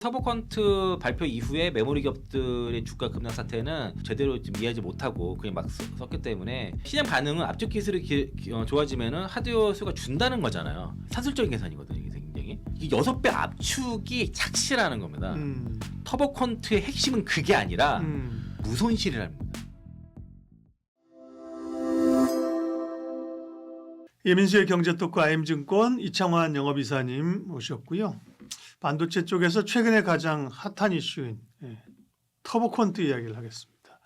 터보컨트 발표 이후에 메모리 기업들의 주가 급락 사태는 제대로 좀 이해하지 못하고 그냥 막 썼기 때문에 시장 반응은 압축 기술이 좋아지면은 하드웨어 수가 준다는 거잖아요. 산술적인 계산이거든요. 이게 굉장히 이 6배 압축이 착시라는 겁니다. 터보컨트의 핵심은 그게 아니라 무손실이라는 겁니다. 예민수의 경제토크 IM증권 이창환 영업이사님 모셨고요. 반도체 쪽에서 최근에 가장 핫한 이슈인 터보컨트 이야기를 하겠습니다.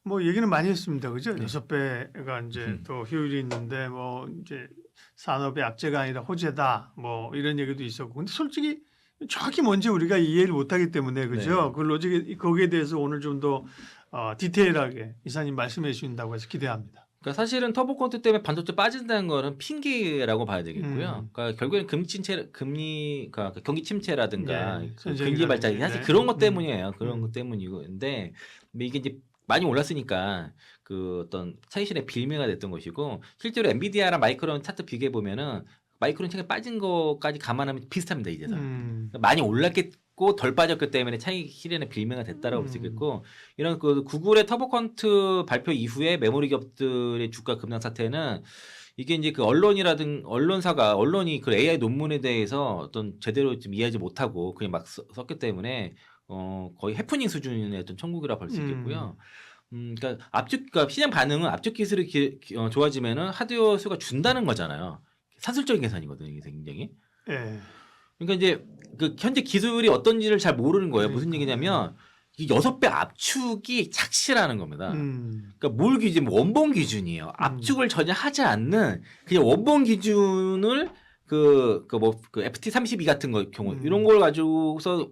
뭐 얘기는 많이 했습니다. 그죠? 6배가 이제 또 효율이 있는데 뭐 이제 산업의 악재가 아니라 호재다. 뭐 이런 얘기도 있었고. 근데 솔직히 정확히 뭔지 우리가 이해를 못 하기 때문에 그죠? 네. 그 로직이 거기에 대해서 오늘 좀 더 디테일하게 이사님 말씀해 주신다고 해서 기대합니다. 그러니까 사실은 터보컨트 때문에 반도체 빠진다는 거는 핑계라고 봐야 되겠고요. 그러니까 결국에는 그러니까 경기 침체라든가 경기 발전이 사실 그런 것 때문이에요. 그런 것 때문이고, 근데 이게 이제 많이 올랐으니까 그 어떤 차익실의 빌미가 됐던 것이고, 실제로 엔비디아랑 마이크론 차트 비교해 보면은 마이크론 최근에 빠진 거까지 감안하면 비슷합니다. 이제서 많이 올랐겠고 덜 빠졌기 때문에 차익 실현의 빌미가 됐다라고 볼 수 있겠고, 이런 그 구글의 터보컨트 발표 이후에 메모리 기업들의 주가 급락 사태는 이게 이제 그 언론이 그 AI 논문에 대해서 어떤 제대로 좀 이해하지 못하고 그냥 막 썼기 때문에 거의 해프닝 수준의 어떤 천국이라 볼 수 있겠고요. 그러니까 시장 반응은 압축 기술이 좋아지면은 하드웨어 수가 준다는 거잖아요. 산술적인 계산이거든요, 이게 굉장히. 그러니까 이제 그 현재 기술이 어떤지를 잘 모르는 거예요. 무슨 얘기냐면 이 6배 압축이 착시라는 겁니다. 그러니까 뭘 기준? 원본 기준이에요. 압축을 전혀 하지 않는 그냥 원본 기준을 그 FT32 같은 경우 이런 걸 가지고서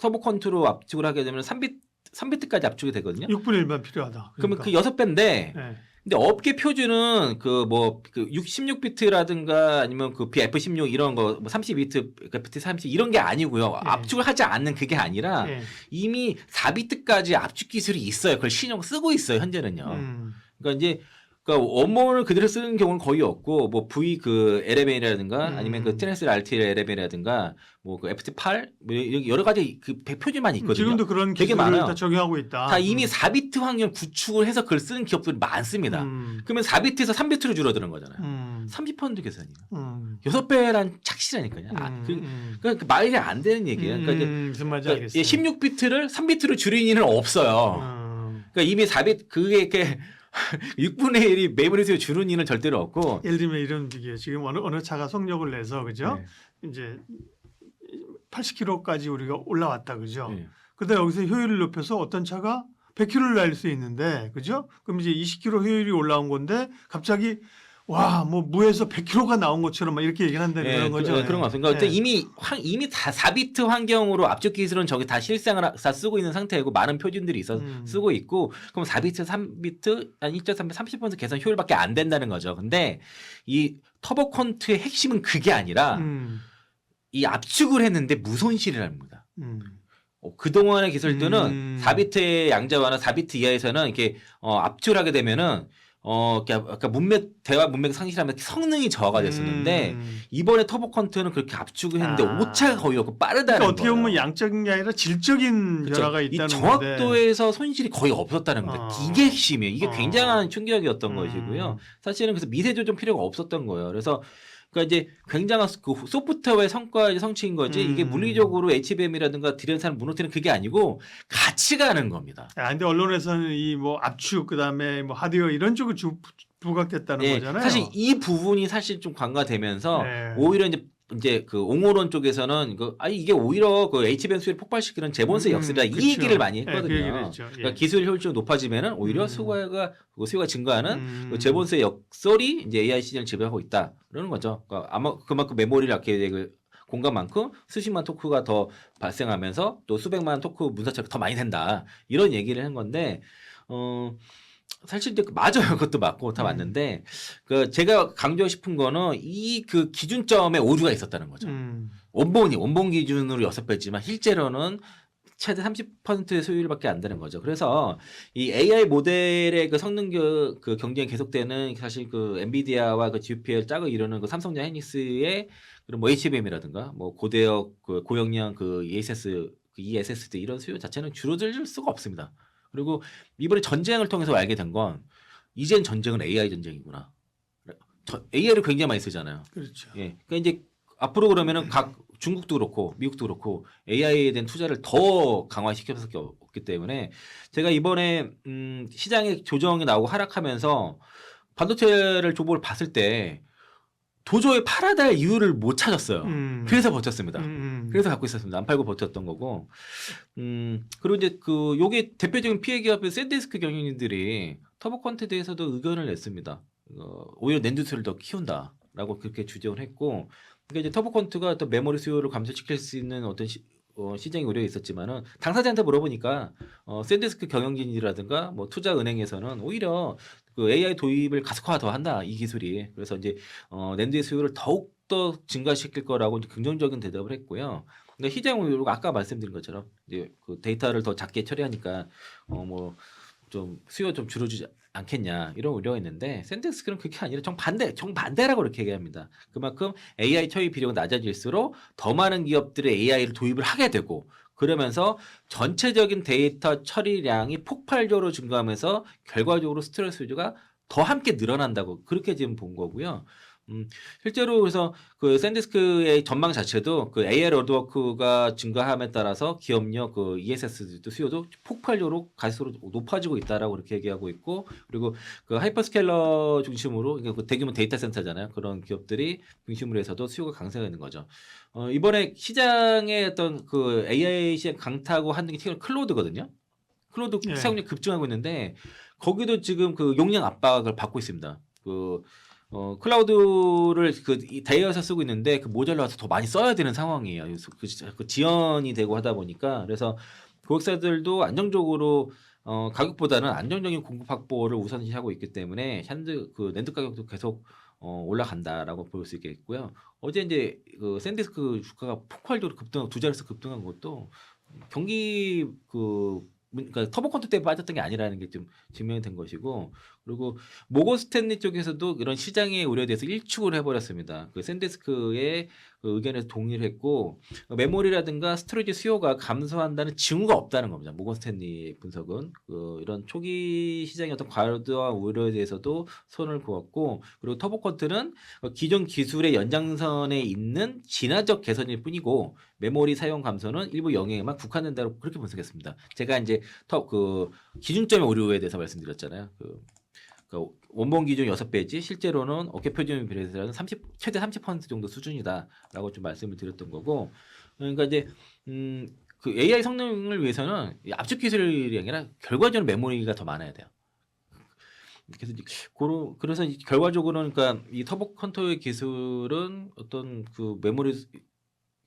터보컨트로 압축을 하게 되면 3비트까지 압축이 되거든요. 6분의 1만 필요하다. 그러니까. 그러면 그 6배인데 근데 업계 표준은 16비트라든가 아니면 그 F16 이런 거 뭐 32비트, FT30 이런 게 아니고요. 압축을 하지 않는 그게 아니라 이미 4비트까지 압축 기술이 있어요. 그걸 쓰고 있어요, 현재는요. 그러니까 이제 원본을 그대로 쓰는 경우는 거의 없고, 뭐 V LMA라든가 아니면 그 TNS RTL LMA라든가 뭐 그 FT8 뭐 여러 가지 그 표준만 있거든요. 지금도 그런 되게 기술을 많아요. 다 적용하고 있다. 다 이미 4비트 환경 구축을 해서 그걸 쓰는 기업들이 많습니다. 그러면 4비트에서 3비트로 줄어드는 거잖아요. 30% 계산이에요. 6배란 착시라니까요. 그러니까 말이 안 되는 얘기예요. 그러니까 무슨 말인지 알겠어요. 16비트를 3비트로 줄이는 일은 없어요. 그러니까 이미 4비트 그게 이렇게 6분의 1이 메모리 수요 줄은 일은 절대로 없고. 예를 들면 이런 얘기예요. 지금 어느 차가 속력을 내서 그죠? 이제 80km까지 우리가 올라왔다 그죠? 그러다 여기서 효율을 높여서 어떤 차가 100km를 날 수 있는데 그죠? 그럼 이제 20km 효율이 올라온 건데 갑자기 와, 뭐 무에서 100km가 나온 것처럼 막 이렇게 얘기를 한다는 그런 거죠. 그런 거 같습니다. 그러니까 이미 다 4비트 환경으로 압축 기술은 저기 다 실생을 다 쓰고 있는 상태이고 많은 표준들이 있어서 쓰고 있고, 그럼 4비트, 3비트, 한 1.3비트 30% 계산 효율밖에 안 된다는 거죠. 근데 이 터보컨트의 핵심은 그게 아니라 이 압축을 했는데 무손실이라는 겁니다. 그동안의 기술들은 4비트의 양자와나 4비트 이하에서는 이렇게 압축을 하게 되면은 그러니까 대화 문맥 상실하면 성능이 저하가 됐었는데 이번에 터보컨트는 그렇게 압축을 했는데 오차가 거의 없고 빠르다는 그러니까 거예요. 어떻게 보면 양적인 게 아니라 질적인 변화가 있다는 이 건데. 정확도에서 손실이 거의 없었다는 겁니다. 이게 핵심이에요. 이게 굉장한 충격이었던 것이고요. 사실은 그래서 미세 조정 필요가 없었던 거예요. 그래서 그러니까 이제 굉장한 그 소프트웨어의 성과의 성취인 거지, 이게 물리적으로 HBM이라든가 디램산을 무너뜨리는 그게 아니고 같이 가는 겁니다. 근데 언론에서는 이 뭐 압축 그다음에 뭐 하드웨어 이런 쪽을 부각됐다는 거잖아요. 사실 이 부분이 사실 좀 관가되면서 오히려 이제 그 옹호론 쪽에서는 이게 오히려 그 HBM 수요를 폭발시키는 제본스의 역습이다, 이 얘기를 많이 했거든요. 그러니까 기술 효율적이 높아지면은 오히려 수요가 증가하는 그 제본스의 역설이 이제 AI 시장을 지배하고 있다, 그러는 거죠. 그러니까 아마 그만큼 메모리를 아끼게 공간만큼 수십만 토크가 더 발생하면서 또 수백만 토크 문서처럼 더 많이 된다, 이런 얘기를 한 건데, 사실 이제 맞아요. 그것도 맞고 다 맞는데, 제가 강조하고 싶은 거는 이 그 기준점에 오류가 있었다는 거죠. 원본 기준으로 6배지만 실제로는 최대 30%의 수율밖에 안 되는 거죠. 그래서 이 AI 모델의 그 성능 그 경쟁이 계속되는, 사실 그 엔비디아와 그 GPL 짝을 이루는 그 삼성과 하이닉스의 그런 뭐 HBM이라든가 뭐 고대역 그 고용량 그 ESSD 이런 수요 자체는 줄어들 수가 없습니다. 그리고 이번에 전쟁을 통해서 알게 된 건 이젠 전쟁은 AI 전쟁이구나. AI를 굉장히 많이 쓰잖아요. 그렇죠. 예. 그러니까 이제 앞으로 그러면은 각 중국도 그렇고 미국도 그렇고 AI에 대한 투자를 더 강화시킬 수밖에 없기 때문에 제가 이번에 시장의 조정이 나오고 하락하면서 반도체를 조목을 봤을 때 도저히 팔아야 될 이유를 못 찾았어요. 그래서 버텼습니다. 그래서 갖고 있었습니다. 안 팔고 버텼던 거고. 그리고 이제 그 요게 대표적인 피해 기업의 샌디스크 경영인들이 터보컨트에 대해서도 의견을 냈습니다. 오히려 낸드 수요를 더 키운다라고 그렇게 주장을 했고, 그러니까 이제 터보컨트가 어떤 메모리 수요를 감소시킬 수 있는 어떤 시장의 우려가 있었지만은 당사자한테 물어보니까 샌디스크 경영진이라든가 뭐 투자은행에서는 오히려 그 AI 도입을 가속화 더 한다 이 기술이. 그래서 이제 낸드의 수요를 더욱 더 증가시킬 거라고 이제 긍정적인 대답을 했고요. 근데 시장 우려가 아까 말씀드린 것처럼 이제 그 데이터를 더 작게 처리하니까 뭐 좀 수요 좀 줄어주지 않겠냐 이런 우려가 있는데 샌디스크는 그게 아니라 정반대라고 그렇게 얘기합니다. 그만큼 AI 처리 비용이 낮아질수록 더 많은 기업들의 AI를 도입을 하게 되고 그러면서 전체적인 데이터 처리량이 폭발적으로 증가하면서 결과적으로 스토리지 수요가 더 함께 늘어난다고 그렇게 지금 본 거고요. 실제로 그래서 그 샌디스크의 전망 자체도 그 AI 로드워크가 증가함에 따라서 기업력 그 ESS도 수요도 폭발적으로 가시적으로 높아지고 있다라고 그렇게 얘기하고 있고 그리고 그 하이퍼스케일러 중심으로 그러니까 그 대규모 데이터 센터잖아요. 그런 기업들이 중심으로 해서도 수요가 강세가 있는 거죠. 이번에 시장의 어떤 그 AI 시장 강타하고 하는 게 특히 클로드거든요. 클로드 예. 사용量급증하고 있는데 거기도 지금 그 용량 압박을 받고 있습니다. 클라우드를 대여해서 쓰고 있는데 그 모델로와서 더 많이 써야 되는 상황이에요. 그래서 그 지연이 되고 하다 보니까 그래서 고객사들도 안정적으로 가격보다는 안정적인 공급 확보를 우선시하고 있기 때문에 낸드 가격도 계속 올라간다라고 볼 수 있겠고요. 어제 이제 그 샌디스크 주가가 폭발적으로 두 자릿수 급등한 것도 경기 그러니까 터보컨트 때 빠졌던 게 아니라는 게 좀 증명이 된 것이고 그리고 모건 스탠리 쪽에서도 이런 시장의 우려에 대해서 일축을 해버렸습니다. 그 샌디스크의 그 의견에서 동의를 했고 메모리라든가 스토리지 수요가 감소한다는 징후가 없다는 겁니다. 모건 스탠리 분석은 이런 초기 시장의 어떤 과도한 우려에 대해서도 손을 그었고 그리고 터보컨트는 기존 기술의 연장선에 있는 진화적 개선일 뿐이고 메모리 사용 감소는 일부 영향에만 국한된다고 그렇게 분석했습니다. 제가 이제 기준점의 오류에 대해서 말씀드렸잖아요. 원본 기준 6배지 실제로는 어깨 표준에 비해서는 최대 30% 정도 수준이다라고 좀 말씀을 드렸던 거고 그러니까 이제 그 AI 성능을 위해서는 압축 기술이 아니라 결과적으로 메모리가 더 많아야 돼요. 그래서 결과적으로는 그러니까 이 터보 컨트롤 기술은 어떤 그 메모리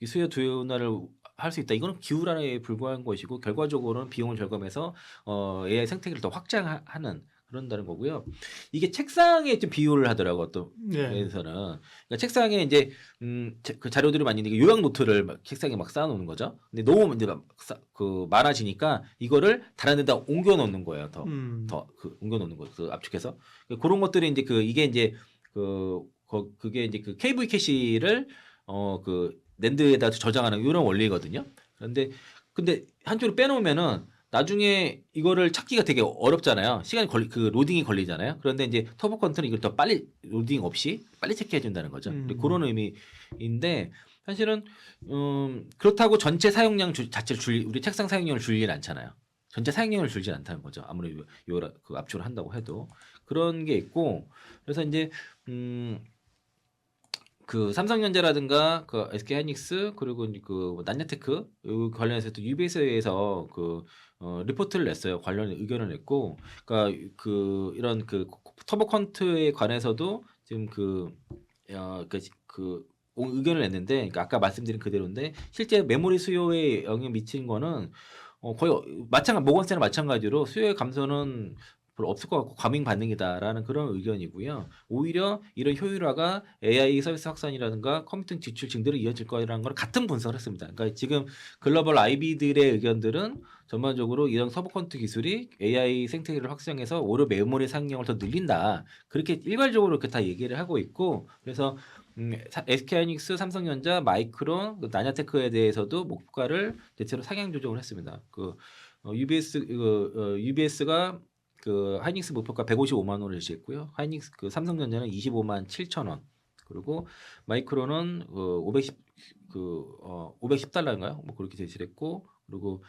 수요 둔화를 할 수 있다. 이거는 기술안에 불과한 것이고 결과적으로는 비용을 절감해서 AI 생태계를 더 확장하는 그런다는 거고요. 이게 책상에 좀 비유를 하더라고 어떤 에서는 그러니까 책상에 이제 그 자료들이 많이 있는데 요약 노트를 막 책상에 막 쌓아놓는 거죠. 근데 너무 이제 많아지니까 이거를 다른 데다 옮겨 놓는 거예요. 더 옮겨 놓는 거, 압축해서 그런 것들이 이제 이게 이제 그게 이제 그 KV 캐시를 낸드에다 저장하는 이런 원리거든요. 근데 한쪽으로 빼놓으면은 나중에 이거를 찾기가 되게 어렵잖아요. 로딩이 걸리잖아요. 그런데 이제 터보 컨트는 이걸 더 빨리 로딩 없이 빨리 체크해 준다는 거죠. 그런 의미인데 사실은 그렇다고 전체 사용량 자체를 우리 책상 사용량을 줄이진 않잖아요. 전체 사용량을 줄이진 않다는 거죠. 아무리 그 압축을 한다고 해도 그런 게 있고 그래서 이제 그 삼성전자라든가 그 SK하이닉스 그리고 그 난야테크 관련해서 또 UBS에서 리포트를 냈어요. 관련 의견을 냈고, 그러니까 이런 터보컨트에 관해서도 지금 의견을 냈는데, 그러니까 아까 말씀드린 그대로인데 실제 메모리 수요에 영향 미치는 거는 거의 모건스탠이랑 마찬가지로 수요의 감소는 별로 없을 것 같고 과민 반응이다라는 그런 의견이고요. 오히려 이런 효율화가 AI 서비스 확산이라든가 컴퓨팅 지출 증대로 이어질 거라는 걸 같은 분석을 했습니다. 그러니까 지금 글로벌 IB들의 의견들은 전반적으로 이런 서브컨트 기술이 AI 생태계를 확장해서 오히려 메모리 사용량을 더 늘린다. 그렇게 일괄적으로 그렇게 다 얘기를 하고 있고 그래서 SK하이닉스, 삼성전자, 마이크론, 나냐테크에 대해서도 목가를 대체로 상향 조정을 했습니다. UBS가 그 하이닉스 목표가 155만 원을 제시했고요. 하이닉스 그 삼성전자는 25만 7천 원. 그리고 마이크론은 510달러인가요? 뭐 그렇게 제시를 했고, 그리고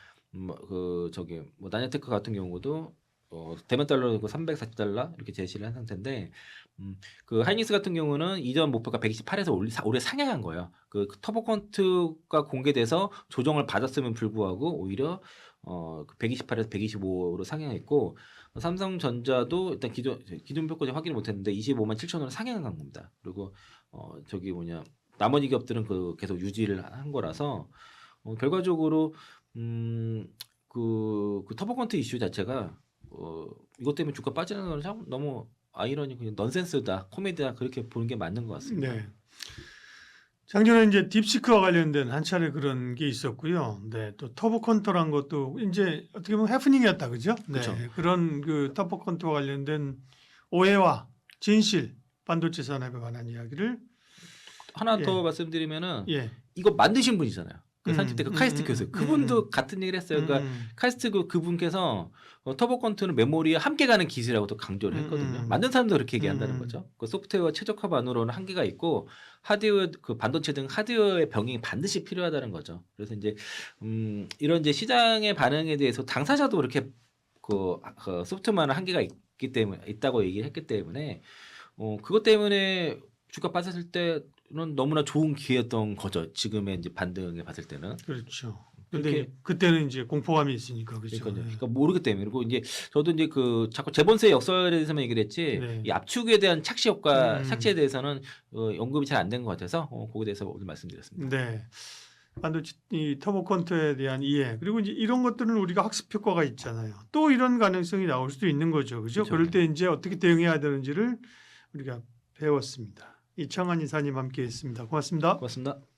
나냐테크 같은 경우도 대만 달러로 340달러 이렇게 제시를 한 상태인데, 그 하이닉스 같은 경우는 이전 목표가 128에서 올해 상향한 거예요. 그 터보컨트가 공개돼서 조정을 받았음에 불구하고 오히려 128에서 125로 상향했고, 삼성전자도 일단 기존 표까지 확인을 못했는데 25만 7천 원을 상향한 겁니다. 그리고 나머지 기업들은 계속 유지를 한 거라서 결과적으로 그 터보컨트 이슈 자체가 이것 때문에 주가 빠지는 건 참 너무 아이러니 그냥 넌센스다, 코미디다 그렇게 보는 게 맞는 것 같습니다. 네. 작년에 이제 딥시크와 관련된 한 차례 그런 게 있었고요. 네, 또 터보컨터란 것도 이제 어떻게 보면 해프닝이었다, 그죠? 네, 그쵸. 그런 그 터보컨터와 관련된 오해와 진실, 반도체 산업에 관한 이야기를 하나 예. 더 말씀드리면은 예, 이거 만드신 분이잖아요. 그 산지 때 그 카이스트 교수, 그분도 같은 얘기를 했어요. 그러니까 카이스트 그분께서 터보컨트는 메모리에 함께 가는 기술이라고 또 강조를 했거든요. 만든 사람도 그렇게 얘기한다는 거죠. 그 소프트웨어 최적화만으로는 한계가 있고 하드웨어, 그 반도체 등 하드웨어의 병행이 반드시 필요하다는 거죠. 그래서 이제 이런 이제 시장의 반응에 대해서 당사자도 그렇게 그 소프트웨어만은 한계가 있다고 얘기를 했기 때문에 그것 때문에 주가 빠졌을 때는 너무나 좋은 기회였던 거죠. 지금의 이제 반등에 봤을 때는. 그렇죠. 근데 그렇게- 그때는 이제 공포감이 있으니까 그렇죠. 그러니까 모르기 때문에. 그리고 이제 저도 이제 자꾸 재본세 역설에 대해서만 얘기를 했지 네. 이 압축에 대한 착시 효과, 음. 착시에 대해서는 언급이 잘 안 된 것 같아서 거기에 대해서 오늘 말씀드렸습니다. 네. 반도체 이 터보컨트에 대한 이해 그리고 이제 이런 것들은 우리가 학습 효과가 있잖아요. 또 이런 가능성이 나올 수도 있는 거죠, 그죠? 그렇죠. 그럴 때 이제 어떻게 대응해야 되는지를 우리가 배웠습니다. 이창환 이사님 함께했습니다. 고맙습니다. 고맙습니다.